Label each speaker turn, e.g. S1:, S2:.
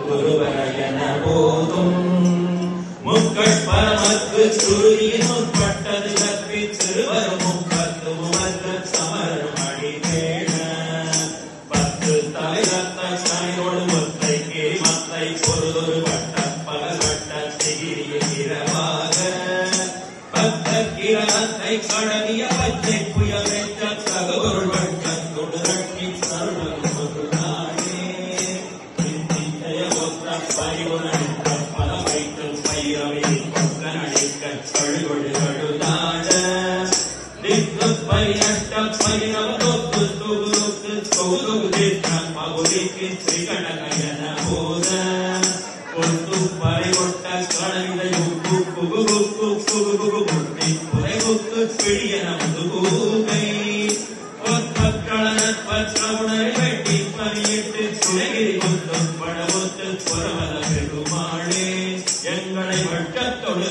S1: குருவரையன போதும் முக்கள் பரமத்து சுருதியின் முற்பட்டது கற்பி சிறுவர் முப்பத்து முமத்து சமர் மணி கேள பத்து தலைவத்த சனையோடு ஒத்தை கேரி மத்தை பொருளொரு வட்ட பல வட்ட திகிரிய இரவாக பக்த கிரணத்தை கடவிய பச்சை புயல் வைத்த தகவல் வட்டம் கொடு ரட்டி சர்வம் பரிவுணர்த்த பல வைத்து பயிரவை கொக்கனடிக்க கழுகொழுகழுதாட திக்கு பரியட்ட பயிரவ தொக்கு துகுருக்கு தொகுதுகு திட்ட பகுதிக்கு ஸ்ரீகணகயன போத ஒத்து பறைகொட்ட கடவித யுக்கு குகுகுக்கு குகுகுகு புட்டி புரைகுக்கு பிடியன முதுகூகை பற்றவுணரை வெட்டி பணியிட்டு சுழகிரி குத்தும் படவுத்து புறவத பெருமாளே எங்களை வட்டத்தொடு